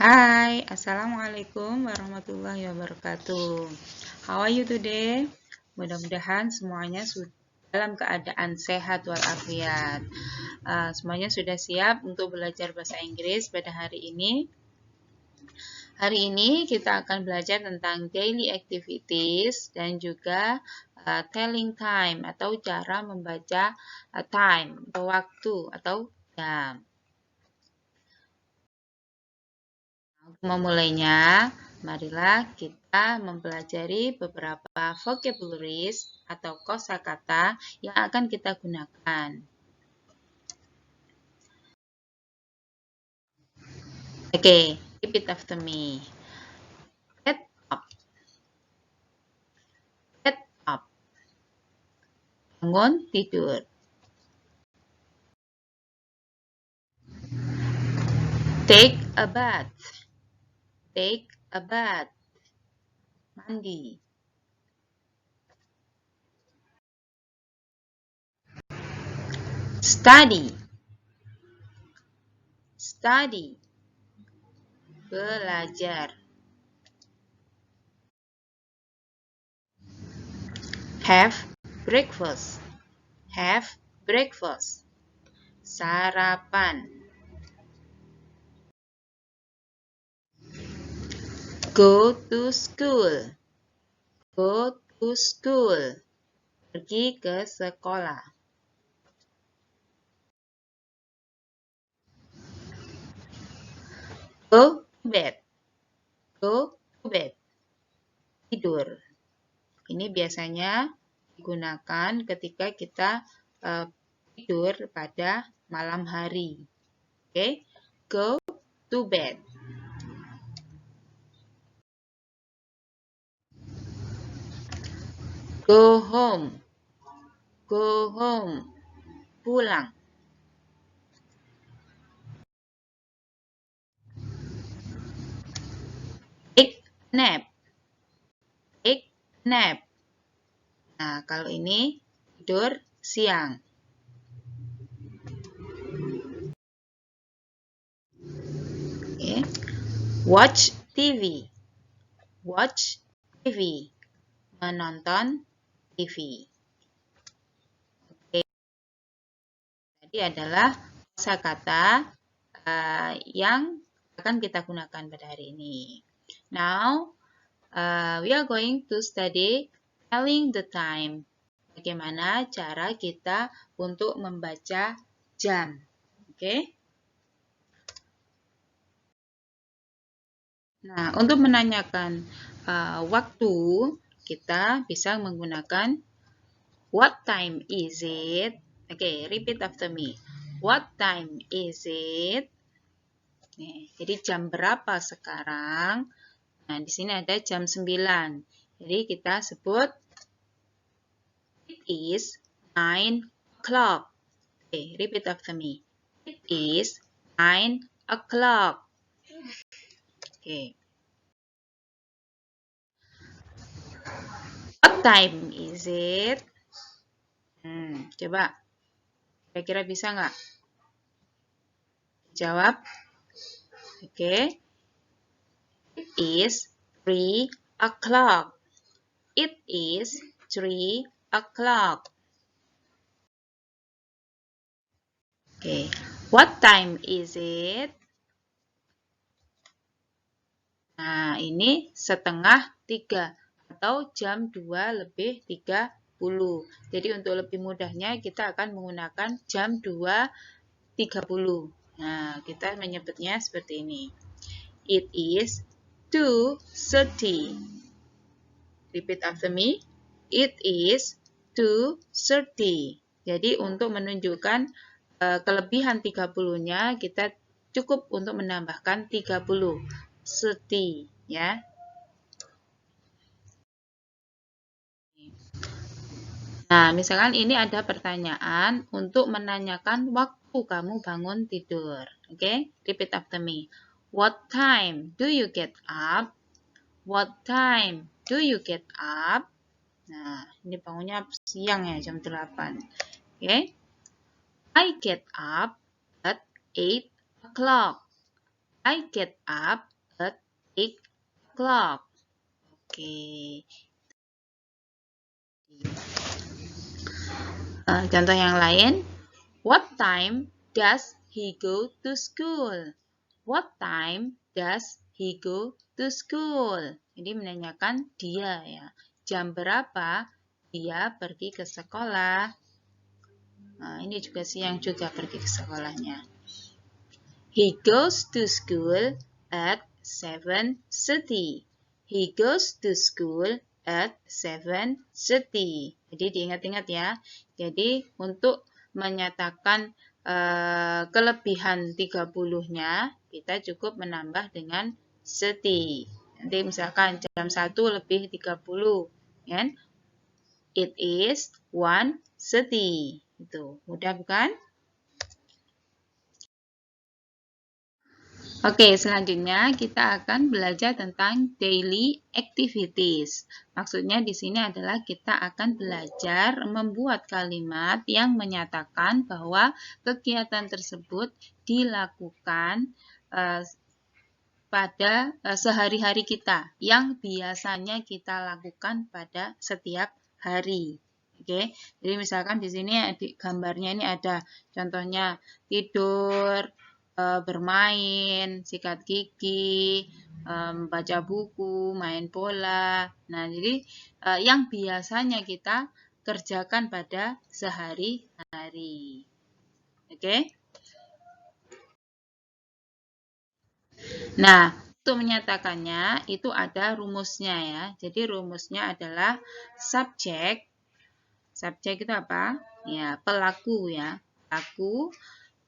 Hai, Assalamualaikum warahmatullahi wabarakatuh. How are you today? Mudah-mudahan semuanya sudah dalam keadaan sehat walafiat. Semuanya sudah siap untuk belajar bahasa Inggris pada hari ini. Hari ini kita akan belajar tentang daily activities dan juga telling time atau cara membaca time atau waktu atau jam. Untuk memulainya, marilah kita mempelajari beberapa vocabularies atau kosakata yang akan kita gunakan. Oke, repeat after me. Get up. Get up. Bangun tidur. Take a bath. Take a bath. Mandi. Study. Study. Belajar. Have breakfast. Have breakfast. Sarapan. Go to school. Go to school. Pergi ke sekolah. Go to bed. Go to bed. Tidur. Ini biasanya digunakan ketika kita tidur pada malam hari. Oke, go to bed. Go home. Go home. Pulang. Take nap. Take nap. Nah, kalau ini tidur siang. Oke. Watch TV. Watch TV. Menonton TV. Oke. Tadi adalah kosakata yang akan kita gunakan pada hari ini. Now, we are going to study telling the time. Bagaimana cara kita untuk membaca jam. Oke. Nah, untuk menanyakan waktu, kita bisa menggunakan what time is it? Oke, repeat after me. What time is it? Jadi jam berapa sekarang? Nah, di sini ada jam 9. Jadi kita sebut it is 9 o'clock. Oke, repeat after me. It is 9 o'clock. Oke. What time is it? Coba. Kira-kira bisa nggak? Jawab. Oke. It is 3 o'clock. It is 3 o'clock. Oke. What time is it? Nah, ini setengah 3 atau jam 2 lebih 30. Jadi untuk lebih mudahnya kita akan menggunakan jam 2.30. Nah, kita menyebutnya seperti ini. It is 2:30. Repeat after me. It is 2:30. Jadi untuk menunjukkan kelebihan 30-nya kita cukup untuk menambahkan 30. 30 ya. Nah, misalkan ini ada pertanyaan untuk menanyakan waktu kamu bangun tidur. Oke, repeat after me. What time do you get up? What time do you get up? Nah, ini bangunnya siang ya, jam 8. Oke. I get up at 8 o'clock. I get up o'clock. Oke. Contoh yang lain. What time does he go to school? What time does he go to school? Jadi menanyakan dia ya. Jam berapa dia pergi ke sekolah? Nah, ini juga siang juga pergi ke sekolahnya. He goes to school at 7:30. He goes to school at 7:30. Jadi diingat-ingat ya. Jadi untuk menyatakan kelebihan 30-nya, kita cukup menambah dengan 30. Nanti misalkan jam 1 lebih 30, kan? It is 1:30. Itu mudah bukan? Oke, selanjutnya kita akan belajar tentang daily activities. Maksudnya di sini adalah kita akan belajar membuat kalimat yang menyatakan bahwa kegiatan tersebut dilakukan pada sehari-hari kita, yang biasanya kita lakukan pada setiap hari. Oke, jadi misalkan di sini gambarnya ini ada contohnya tidur, bermain, sikat gigi, baca buku, main bola. Nah, jadi yang biasanya kita kerjakan pada sehari-hari. Oke? Nah, untuk menyatakannya itu ada rumusnya ya. Jadi rumusnya adalah subjek. Subjek itu apa? Ya, pelaku ya. Pelaku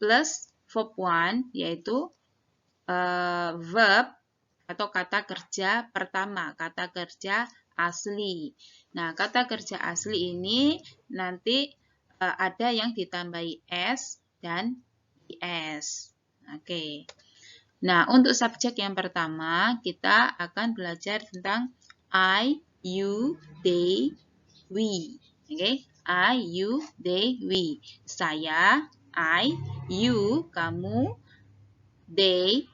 plus verb 1 yaitu verb atau kata kerja pertama, kata kerja asli. Nah, kata kerja asli ini nanti ada yang ditambahi s dan is. Oke. Nah, untuk subjek yang pertama, kita akan belajar tentang I, you, they, we. Oke, I, you, they, we. Saya, I, you, kamu, they,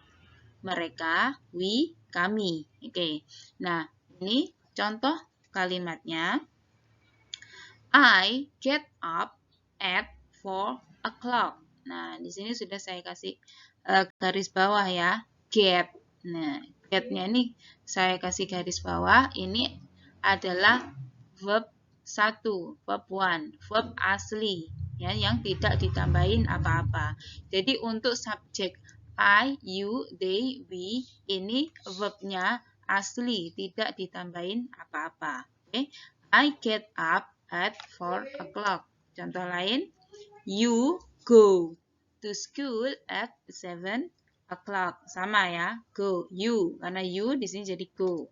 mereka, we, kami. Oke. Nah, ini contoh kalimatnya. I get up at 4 o'clock. Nah, di sini sudah saya kasih garis bawah ya. Get. Nah, get-nya ini saya kasih garis bawah. Ini adalah verb 1, verb 1, verb asli ya, yang tidak ditambahin apa-apa. Jadi untuk subjek I, you, they, we ini verbnya asli, tidak ditambahin apa-apa. Oke. I get up at 4 o'clock. Contoh lain, you go to school at 7 o'clock. Sama ya, go, you. Karena you di sini jadi go.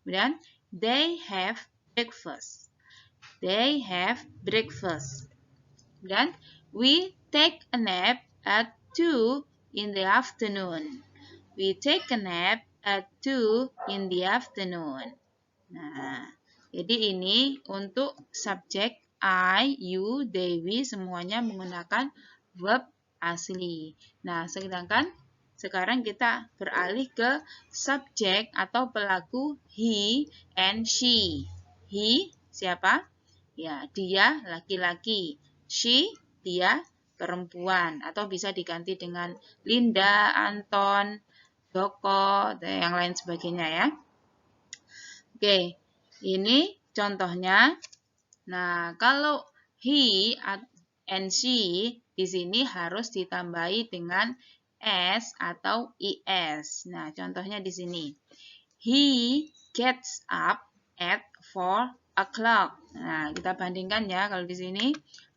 Kemudian, they have breakfast. They have breakfast. Kemudian, we take a nap at 2 in the afternoon. We take a nap at 2 in the afternoon. Nah, jadi ini untuk subjek I, you, they, we semuanya menggunakan verb asli. Nah, sedangkan sekarang kita beralih ke subjek atau pelaku he and she. He siapa? Ya, dia laki-laki. She, dia perempuan. Atau bisa diganti dengan Linda, Anton, Joko, dan yang lain sebagainya ya. Oke, ini contohnya. Nah, kalau he and she di sini harus ditambahi dengan s atau is. Nah, contohnya di sini. He gets up at 4 o'clock. Nah, kita bandingkan ya kalau di sini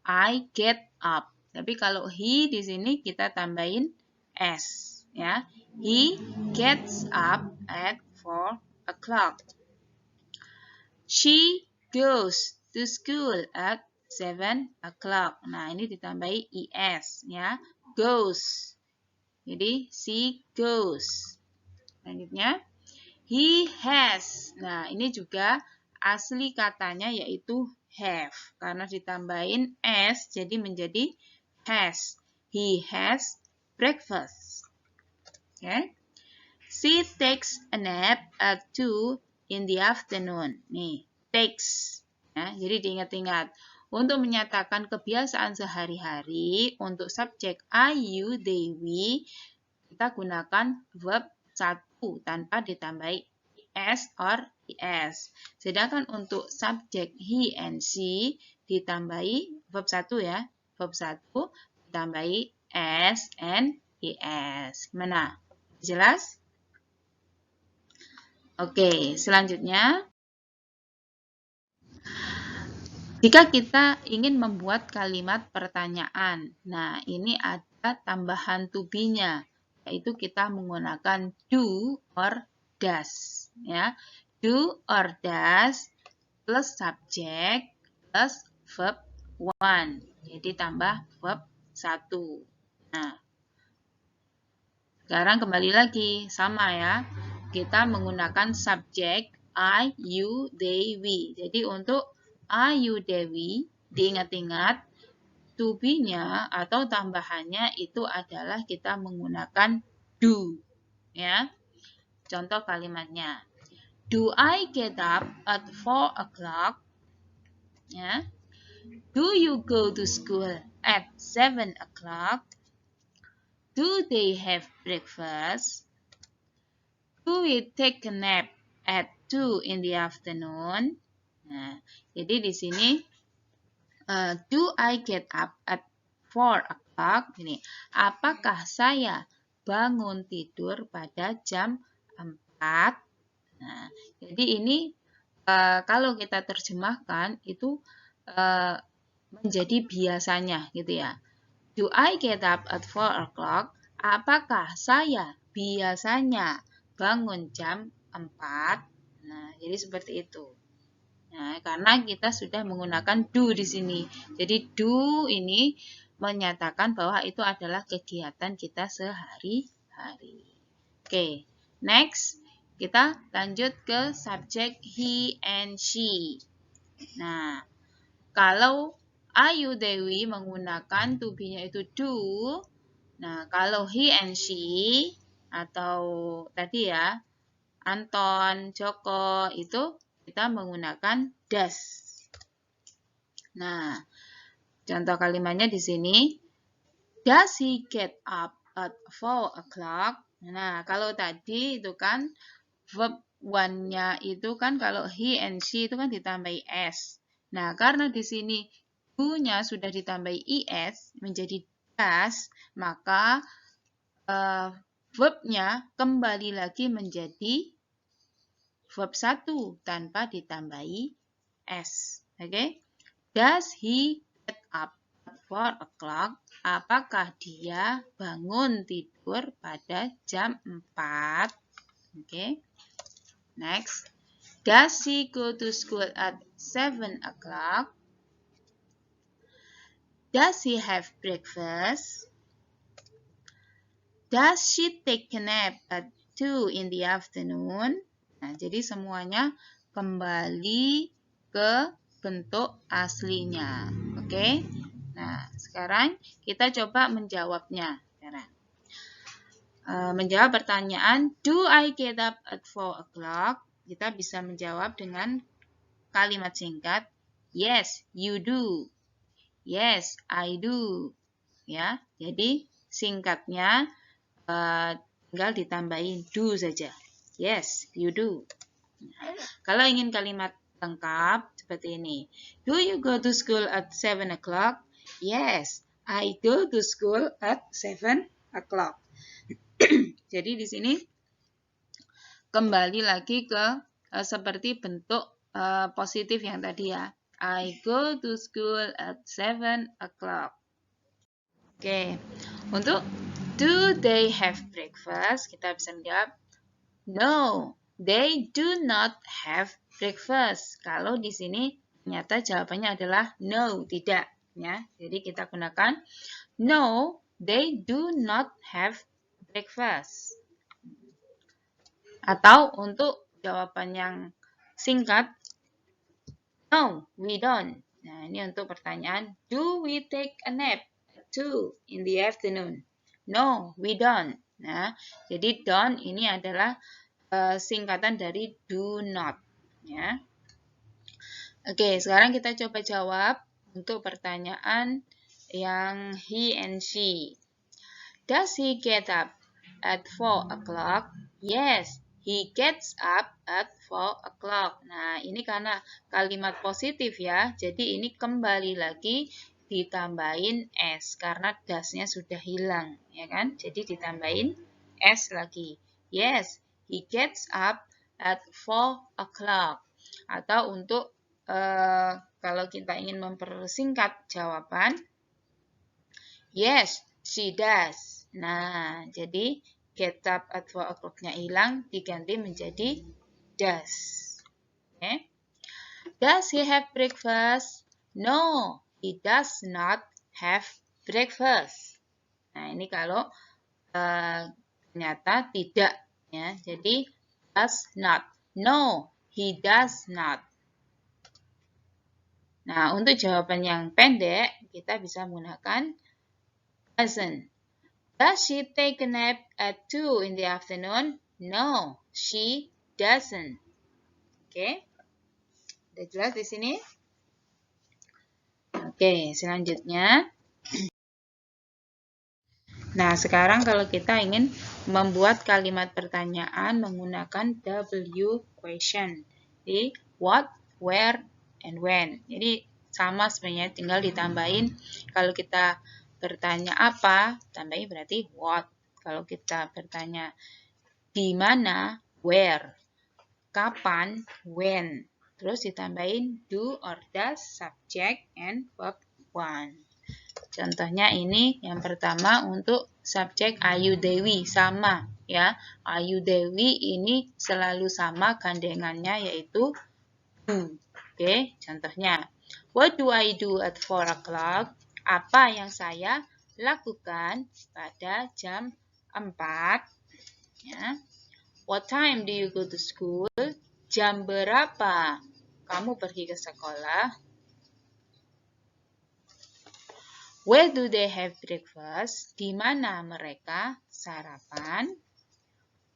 I get up. Tapi kalau he di sini kita tambahin s ya. He gets up at 4 o'clock. She goes to school at 7 o'clock. Nah, ini ditambahi is ya. Goes. Jadi she goes. Selanjutnya he has. Nah, ini juga asli katanya yaitu have. Karena ditambahin s jadi menjadi has. He has breakfast. Okay. She takes a nap at 2 in the afternoon. Nih, takes. Ya, jadi diingat-ingat. Untuk menyatakan kebiasaan sehari-hari, untuk subjek I, you, they, we, kita gunakan verb 1 tanpa ditambahi s or es. Sedangkan untuk subjek he and she ditambahi verb 1 ya. Verb 1 ditambahi s and es. Gimana? Jelas? Oke, selanjutnya. Jika kita ingin membuat kalimat pertanyaan, nah ini ada tambahan to be-nya, yaitu kita menggunakan do or does. Ya. Do or does plus subject plus verb 1. Jadi tambah verb 1. Nah, sekarang kembali lagi, sama ya. Kita menggunakan subjek I, you, they, we. Jadi untuk I, you, they, we, diingat-ingat to be-nya atau tambahannya itu adalah kita menggunakan do. Ya. Contoh kalimatnya. Do I get up at 4 o'clock? Ya. Do you go to school at 7 o'clock? Do they have breakfast? Do we take a nap at 2 in the afternoon? Nah, jadi di sini do I get up at 4 o'clock? Ini, apakah saya bangun tidur pada jam 4? Nah, jadi ini kalau kita terjemahkan itu menjadi biasanya gitu ya. Do I get up at 4 o'clock? Apakah saya biasanya bangun jam 4? Nah, jadi seperti itu. Nah, karena kita sudah menggunakan do di sini. Jadi do ini menyatakan bahwa itu adalah kegiatan kita sehari-hari. Oke, next kita lanjut ke subjek he and she. Nah, kalau Ayu Dewi menggunakan to be-nya itu do. Nah, kalau he and she atau tadi ya Anton, Joko itu kita menggunakan does. Nah, contoh kalimatnya di sini. Does he get up at 4 o'clock? Nah, kalau tadi itu kan verb one-nya itu kan kalau he and she itu kan ditambahi s. Nah, karena di sini do-nya sudah ditambahi es menjadi does, maka verb-nya kembali lagi menjadi verb 1 tanpa ditambahi s. Oke? Does he get up at 4 o'clock? Apakah dia bangun tidur pada jam 4? Oke. Next. Does she go to school at 7 o'clock? Does he have breakfast? Does she take a nap at 2 in the afternoon? Nah, jadi semuanya kembali ke bentuk aslinya. Oke? Nah, sekarang kita coba menjawabnya. Menjawab pertanyaan, do I get up at 4 o'clock? Kita bisa menjawab dengan kalimat singkat, yes, you do. Yes, I do. Ya, jadi singkatnya tinggal ditambahin do saja. Yes, you do. Nah, kalau ingin kalimat lengkap seperti ini. Do you go to school at 7 o'clock? Yes, I go to school at 7 o'clock. Jadi di sini kembali lagi ke seperti bentuk positif yang tadi ya. I go to school at 7 o'clock. Oke, untuk do they have breakfast? Kita bisa menjawab, no, they do not have breakfast. Kalau di sini ternyata jawabannya adalah no, tidak. Ya, jadi kita gunakan no, they do not have breakfast. Atau untuk jawaban yang singkat, no, we don't. Nah, ini untuk pertanyaan, do we take a nap at 2 in the afternoon? No, we don't. Nah, jadi don't ini adalah singkatan dari do not. Ya. Oke, sekarang kita coba jawab untuk pertanyaan yang he and she. Does he get up at 4 o'clock? Yes, he gets up at 4 o'clock. Nah, ini karena kalimat positif ya. Jadi ini kembali lagi ditambahin s karena does-nya sudah hilang, ya kan? Jadi ditambahin s lagi. Yes, he gets up at 4 o'clock. Atau untuk kalau kita ingin mempersingkat jawaban, yes, she does. Nah, jadi get up at 4 o'clock-nya hilang, diganti menjadi does. Okay. Does he have breakfast? No, he does not have breakfast. Nah, ini kalau ternyata tidak. Ya. Jadi, does not. No, he does not. Nah, untuk jawaban yang pendek, kita bisa menggunakan doesn't. Does she take a nap at 2 in the afternoon? No, she doesn't. Oke. Udah jelas di sini? Oke, selanjutnya. Nah, sekarang kalau kita ingin membuat kalimat pertanyaan menggunakan W question. Jadi, what, where, and when. Jadi, sama sebenarnya, tinggal ditambahin. Kalau kita bertanya apa, tambahin berarti what. Kalau kita bertanya di mana, where. Kapan, when. Terus ditambahin do or does, subject, and verb one. Contohnya ini yang pertama untuk subjek Ayu Dewi sama ya. Ayu Dewi ini selalu sama gandengannya yaitu do. Oke, contohnya what do I do at 4 o'clock? Apa yang saya lakukan pada jam 4? Ya. What time do you go to school? Jam berapa kamu pergi ke sekolah? Where do they have breakfast? Di mana mereka sarapan?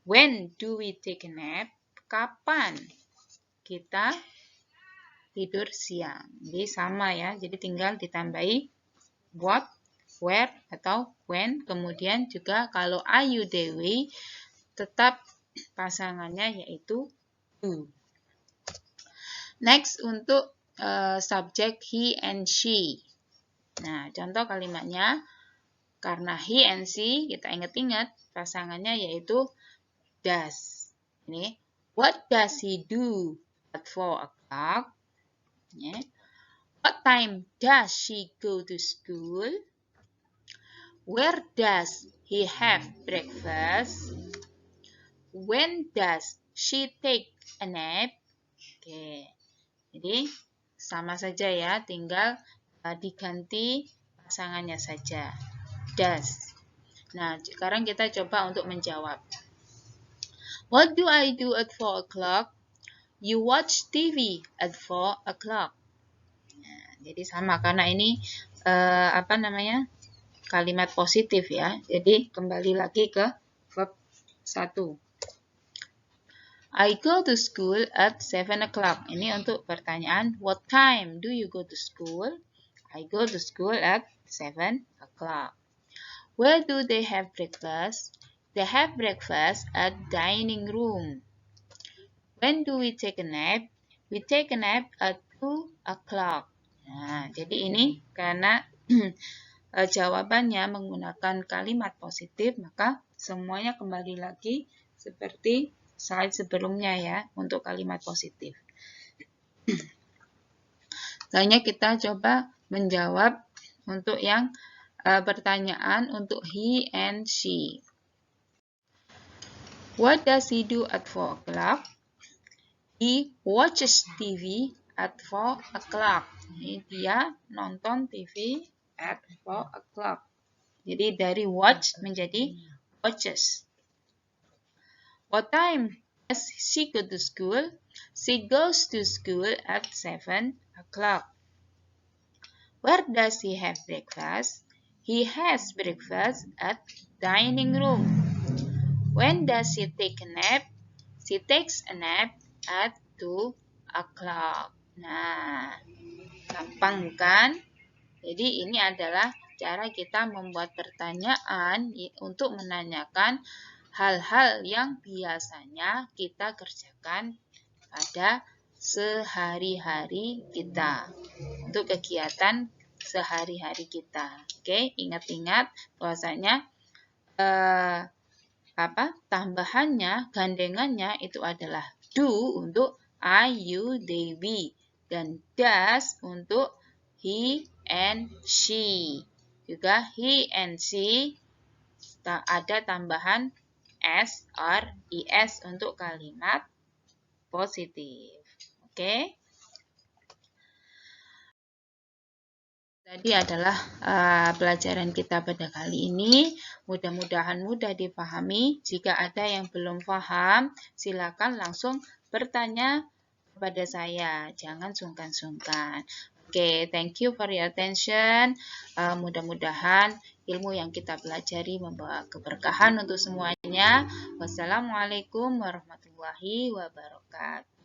When do we take a nap? Kapan kita tidur siang? Jadi sama ya, jadi tinggal ditambahi what, where, atau when. Kemudian juga kalau Ayu Dewi tetap pasangannya yaitu do. Next untuk subjek he and she. Nah, contoh kalimatnya, karena he and she, kita ingat-ingat pasangannya yaitu does. Ini, what does he do at 4 o'clock? Yeah. What time does she go to school? Where does he have breakfast? When does she take a nap? Oke. Jadi sama saja ya, tinggal diganti pasangannya saja. Does. Nah, sekarang kita coba untuk menjawab. What do I do at 4 o'clock? You watch TV at 4 o'clock. Nah, jadi sama karena ini kalimat positif ya. Jadi kembali lagi ke verb 1. I go to school at 7 o'clock. Ini untuk pertanyaan, what time do you go to school? I go to school at 7 o'clock. Where do they have breakfast? They have breakfast at dining room. When do we take a nap? We take a nap at 2 o'clock. Nah, jadi ini karena jawabannya menggunakan kalimat positif, maka semuanya kembali lagi seperti slide sebelumnya ya, untuk kalimat positif. Selanjutnya kita coba menjawab untuk yang pertanyaan untuk he and she. What does he do at 4 o'clock? He watches TV at 4 o'clock. Ini dia nonton TV at 4 o'clock. Jadi dari watch menjadi watches. What time does she go to school? She goes to school at 7 o'clock. Where does he have breakfast? He has breakfast at dining room. When does she take a nap? She takes a nap at 2 o'clock. Nah, gampang kan? Jadi ini adalah cara kita membuat pertanyaan untuk menanyakan hal-hal yang biasanya kita kerjakan pada sehari-hari kita. Untuk kegiatan sehari-hari kita. Oke, ingat-ingat bahwasanya tambahannya, gandengannya itu adalah do untuk I, you, they, we. Dan does untuk he and she. Juga he and she ada tambahan s or es untuk kalimat positif. Oke. Tadi adalah pelajaran kita pada kali ini. Mudah-mudahan mudah dipahami. Jika ada yang belum paham, silakan langsung bertanya kepada saya. Jangan sungkan-sungkan. Oke, thank you for your attention. Mudah-mudahan ilmu yang kita pelajari membawa keberkahan untuk semuanya. Wassalamualaikum warahmatullahi wabarakatuh.